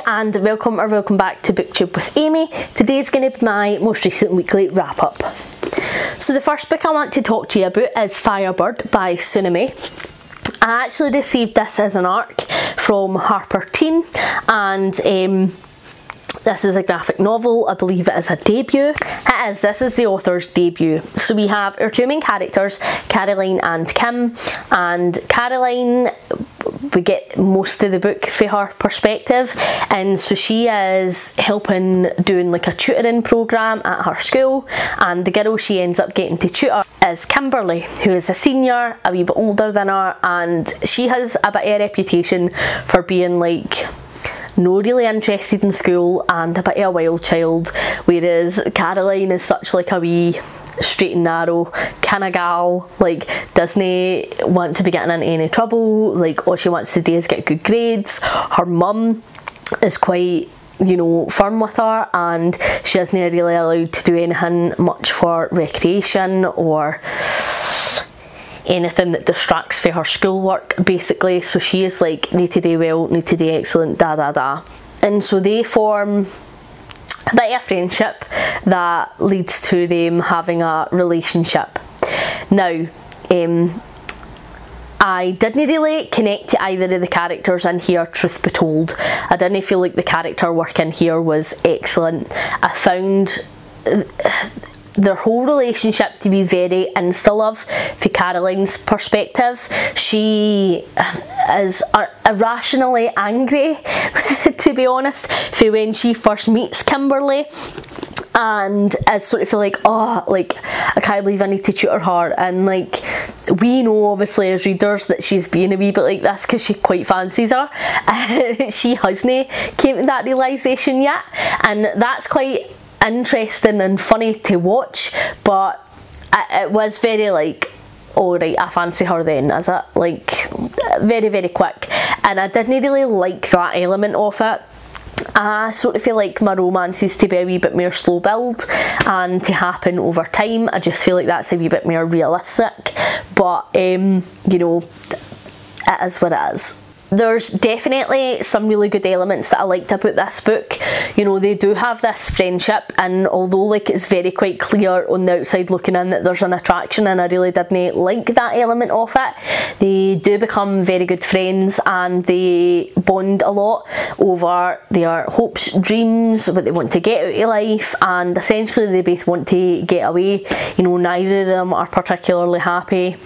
and welcome back to BookTube with Amy. Today's going to be my most recent weekly wrap up. So the first book I want to talk to you about is Firebird by Tsunami. I actually received this as an ARC from Harper Teen, and this is a graphic novel. I believe it is a debut. This is the author's debut. So we have our two main characters, Caroline and Kim, and Caroline, we get most of the book from her perspective, and so she is helping doing like a tutoring program at her school, and the girl she ends up getting to tutor is Kimberly, who is a senior, a wee bit older than her, and she has a bit of a reputation for being like not really interested in school and a bit of a wild child, whereas Caroline is such like a wee straight and narrow kind of gal, like doesn't want to be getting into any trouble, like all she wants to do is get good grades. Her mum is quite, you know, firm with her, and she isn't really allowed to do anything much for recreation or anything that distracts from her schoolwork basically. So she is like, need to do well, need to do excellent, da da da. And so they form a bit of a friendship that leads to them having a relationship. Now, I didn't really connect to either of the characters in here, truth be told. I didn't feel like the character work in here was excellent. I found their whole relationship to be very insta-love from Caroline's perspective. She is irrationally angry, to be honest, for when she first meets Kimberly, and I sort of feel like, oh, like I can't believe I need to tutor her, and like we know obviously as readers that she's being a wee bit like this because she quite fancies her. She hasn't came to that realisation yet, and that's quite interesting and funny to watch, but it was very like, oh right, I fancy her then, is it? Like very, very quick, and I didn't really like that element of it. I sort of feel like my romance is to be a wee bit more slow build and to happen over time. I just feel like that's a wee bit more realistic, but you know, it is what it is. There's definitely some really good elements that I liked about this book. You know, they do have this friendship, and although like it's very quite clear on the outside looking in that there's an attraction, and I really didn't like that element of it, they do become very good friends and they bond a lot over their hopes, dreams, what they want to get out of life, and essentially they both want to get away. You know, neither of them are particularly happy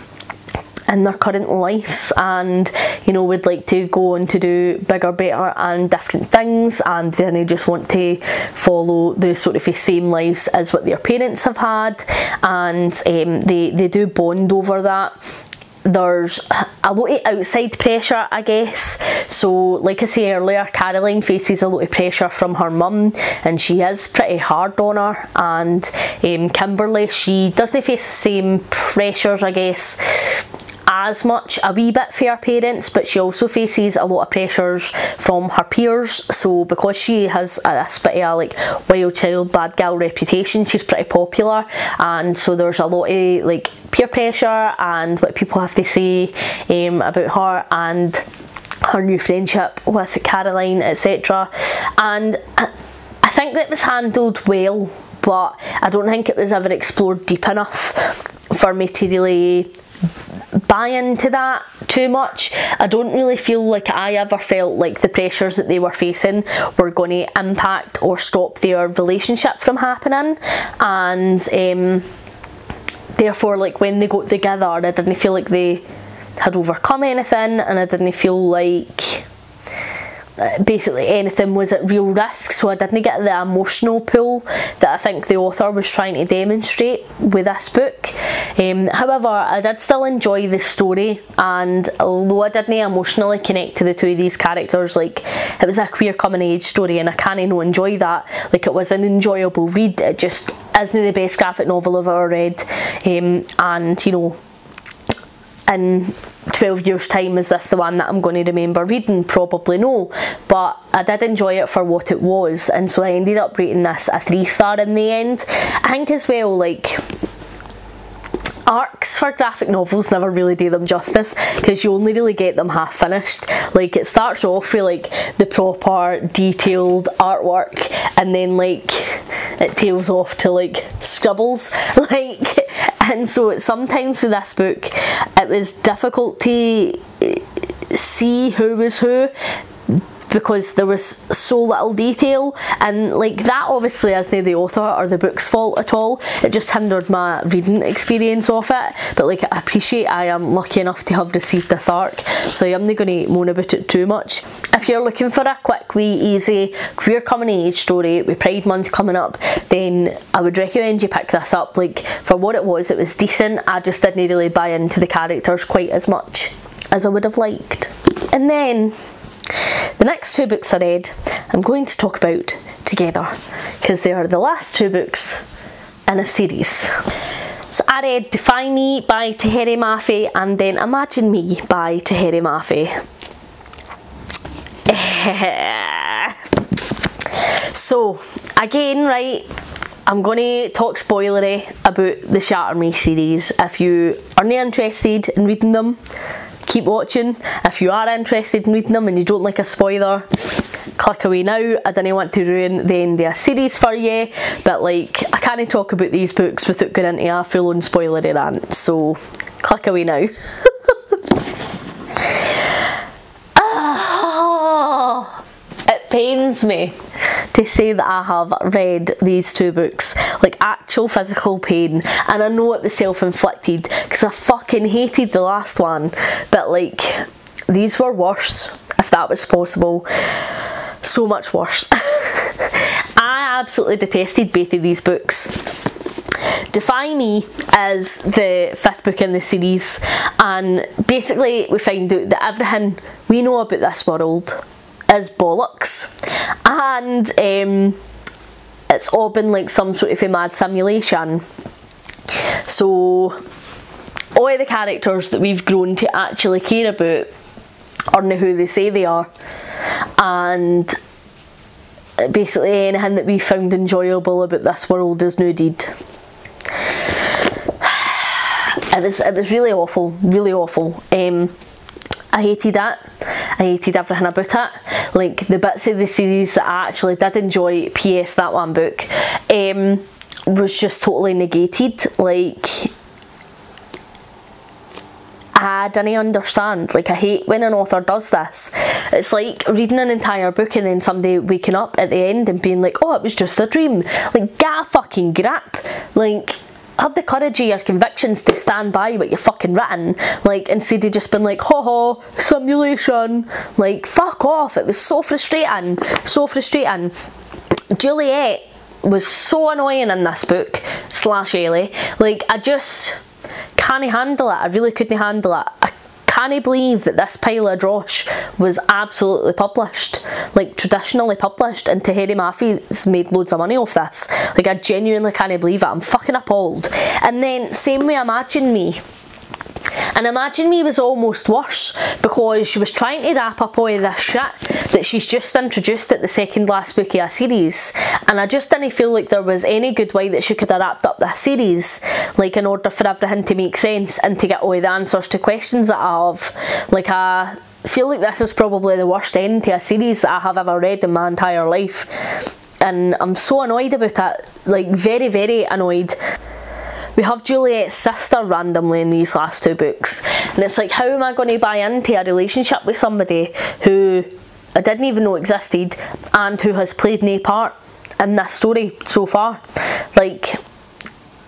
in their current lives, and you know, would like to go on to do bigger, better and different things, and then they just want to follow the sort of the same lives as what their parents have had, and they do bond over that. There's a lot of outside pressure, I guess. So like I say earlier, Caroline faces a lot of pressure from her mum, and she is pretty hard on her, and Kimberly, she doesn't face the same pressures, I guess, as much, a wee bit for her parents, but she also faces a lot of pressures from her peers. So because she has a bit of a like wild child, bad girl reputation, she's pretty popular, and so there's a lot of like peer pressure and what people have to say about her and her new friendship with Caroline, etc. And I think that was handled well, but I don't think it was ever explored deep enough for me to really buy into that too much. I don't really feel like I ever felt like the pressures that they were facing were going to impact or stop their relationship from happening, and therefore like when they got together I didn't feel like they had overcome anything, and I didn't feel like basically anything was at real risk, so I didn't get the emotional pull that I think the author was trying to demonstrate with this book. However, I did still enjoy the story, and although I didn't emotionally connect to the two of these characters, like it was a queer coming age story and I can't not enjoy that, like it was an enjoyable read. It just isn't the best graphic novel I've ever read, and you know, in 12 years time, is this the one that I'm going to remember reading? Probably no, but I did enjoy it for what it was, and so I ended up rating this a 3-star in the end. I think as well, like arcs for graphic novels never really do them justice, because you only really get them half finished. Like, it starts off with like the proper detailed artwork, and then like it tails off to like scribbles, like, and so sometimes with this book it was difficult to see who was who, because there was so little detail, and like that obviously isn't the author or the book's fault at all. It just hindered my reading experience of it. But like, I appreciate I am lucky enough to have received this arc, so I'm not going to moan about it too much. If you're looking for a quick, wee, easy queer coming of age story with Pride Month coming up, then I would recommend you pick this up. Like, for what it was decent. I just didn't really buy into the characters quite as much as I would have liked. And then the next two books I read, I'm going to talk about together, because they are the last two books in a series. So I read Defy Me by Tahereh Mafi, and then Imagine Me by Tahereh Mafi. So again, right, I'm going to talk spoilery about the Shatter Me series. If you are not interested in reading them, keep watching. If you are interested in reading them and you don't like a spoiler, click away now. I don't want to ruin the end of a series for you, but like, I can't talk about these books without going into a full-on spoilery rant, so click away now. It pains me to say that I have read these two books, like actual physical pain, and I know it was self-inflicted because I fucking hated the last one, but like, these were worse, if that was possible. So much worse. I absolutely detested both of these books. Defy Me is the fifth book in the series, and basically we find out that everything we know about this world is bollocks, and it's all been like some sort of a mad simulation. So all of the characters that we've grown to actually care about aren't who they say they are, and basically anything that we found enjoyable about this world is nuded. It was really awful, really awful. I hated it. I hated everything about it. Like, the bits of the series that I actually did enjoy, PS that one book, was just totally negated. Like, I didn't understand. Like, I hate when an author does this. It's like reading an entire book and then somebody waking up at the end and being like, oh, it was just a dream. Like, get a fucking grip. Like, have the courage of your convictions to stand by what you've fucking written, like, instead of just been like, haha, simulation. Like, fuck off. It was so frustrating, so frustrating. Juliet was so annoying in this book, / Ellie. Like, I just can't handle it. I really couldn't handle it. I can't believe that this pile of drosh was absolutely published, like traditionally published, and Tahereh Mafi's made loads of money off this. Like, I genuinely can't believe it. I'm fucking appalled. And then same with Imagine Me. And Imagine Me was almost worse, because she was trying to wrap up all of this shit that she's just introduced at the second last book of a series, and I just didn't feel like there was any good way that she could have wrapped up this series, like, in order for everything to make sense and to get all the answers to questions that I have. Like, I feel like this is probably the worst end to a series that I have ever read in my entire life, and I'm so annoyed about it. Like, very, very annoyed. We have Juliet's sister randomly in these last two books, and it's like, how am I going to buy into a relationship with somebody who I didn't even know existed and who has played no part in this story so far? Like,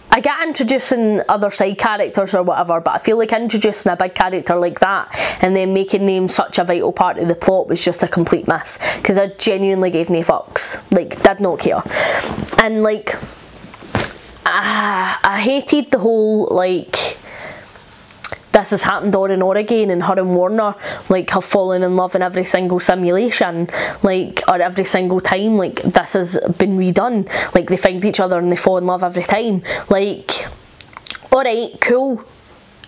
I get introducing other side characters or whatever, but I feel like introducing a big character like that and then making them such a vital part of the plot was just a complete miss, because I genuinely gave no fucks. Like, did not care. And like, I hated the whole, like, this has happened on and on again, and her and Warner, like, have fallen in love in every single simulation, like, or every single time, like, this has been redone. Like, they find each other and they fall in love every time. Like, alright, cool.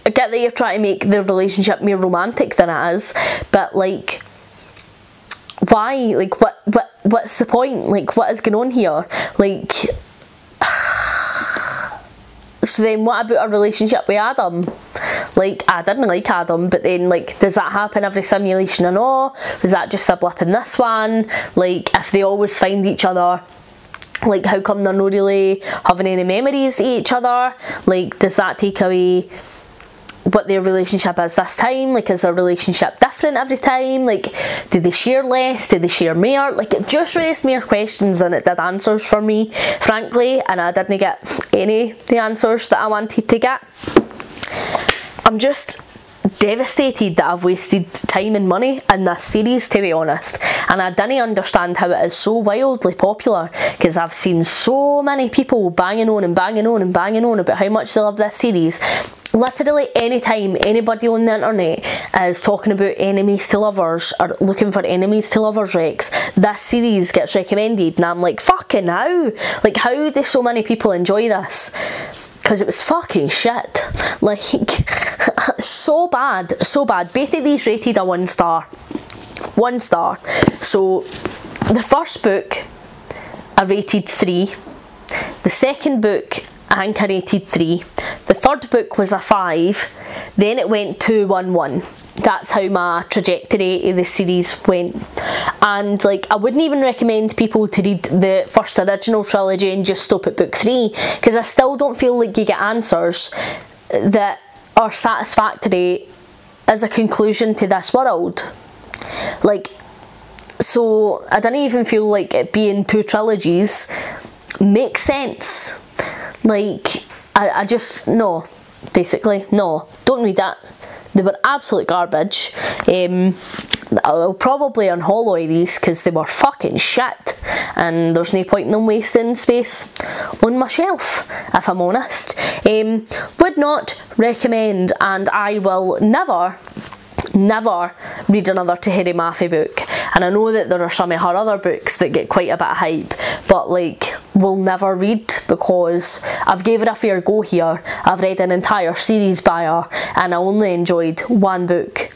I get that you're trying to make the relationship more romantic than it is, but like, why? Like, what's the point? Like, what is going on here? Like, So then what about a relationship with Adam? Like, I didn't like Adam, but then, like, does that happen every simulation or no? Was that just a blip in this one? Like, if they always find each other, like, how come they're not really having any memories of each other? Like, does that take away what their relationship is this time? Like, is their relationship different every time? Like, did they share less? Did they share more? Like, it just raised more questions than it did answers for me, frankly, and I didn't get any of the answers that I wanted to get. I'm just devastated that I've wasted time and money in this series, to be honest, and I didn't understand how it is so wildly popular, because I've seen so many people banging on and banging on and banging on about how much they love this series. Literally anytime anybody on the internet is talking about enemies to lovers or looking for enemies to lovers recs, this series gets recommended, and I'm like, fucking how? Like, how do so many people enjoy this? Because it was fucking shit. Like, so bad, so bad. Both of these rated a 1 star. 1 star. So, the first book I rated 3. The second book I think I rated 3. The third book was a 5. Then it went 2, 1, 1. That's how my trajectory of the series went. And, like, I wouldn't even recommend people to read the first original trilogy and just stop at book 3, because I still don't feel like you get answers that are satisfactory as a conclusion to this world. Like, so I didn't even feel like it being 2 trilogies makes sense. Like, I just, no, basically, no, don't read that. They were absolute garbage. I'll probably unhollow these because they were fucking shit, and there's no point in them wasting space on my shelf, if I'm honest. Would not recommend, and I will never read another Tahiri Mafi book. And I know that there are some of her other books that get quite a bit of hype, but, like, will never read, because I've gave it a fair go here. I've read an entire series by her and I only enjoyed 1 book.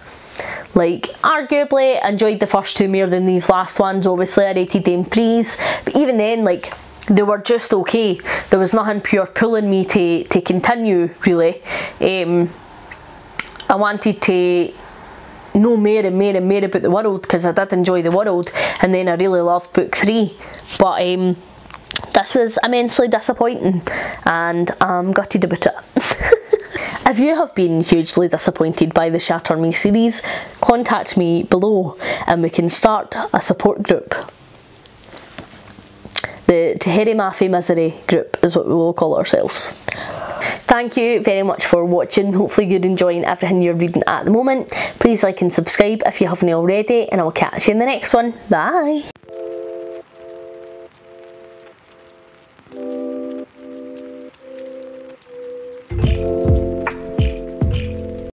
Like, arguably enjoyed the first 2 more than these last ones. Obviously I rated them 3s, but even then, like, they were just okay. There was nothing pure pulling me to continue, really. I wanted to know more and more and more about the world, because I did enjoy the world, and then I really loved book 3, but this was immensely disappointing, and I'm gutted about it. If you have been hugely disappointed by the Shatter Me series, contact me below and we can start a support group. The Tahiri Mafi Misery group is what we will call ourselves. Thank you very much for watching. Hopefully you're enjoying everything you're reading at the moment. Please like and subscribe if you haven't already, and I'll catch you in the next one. Bye!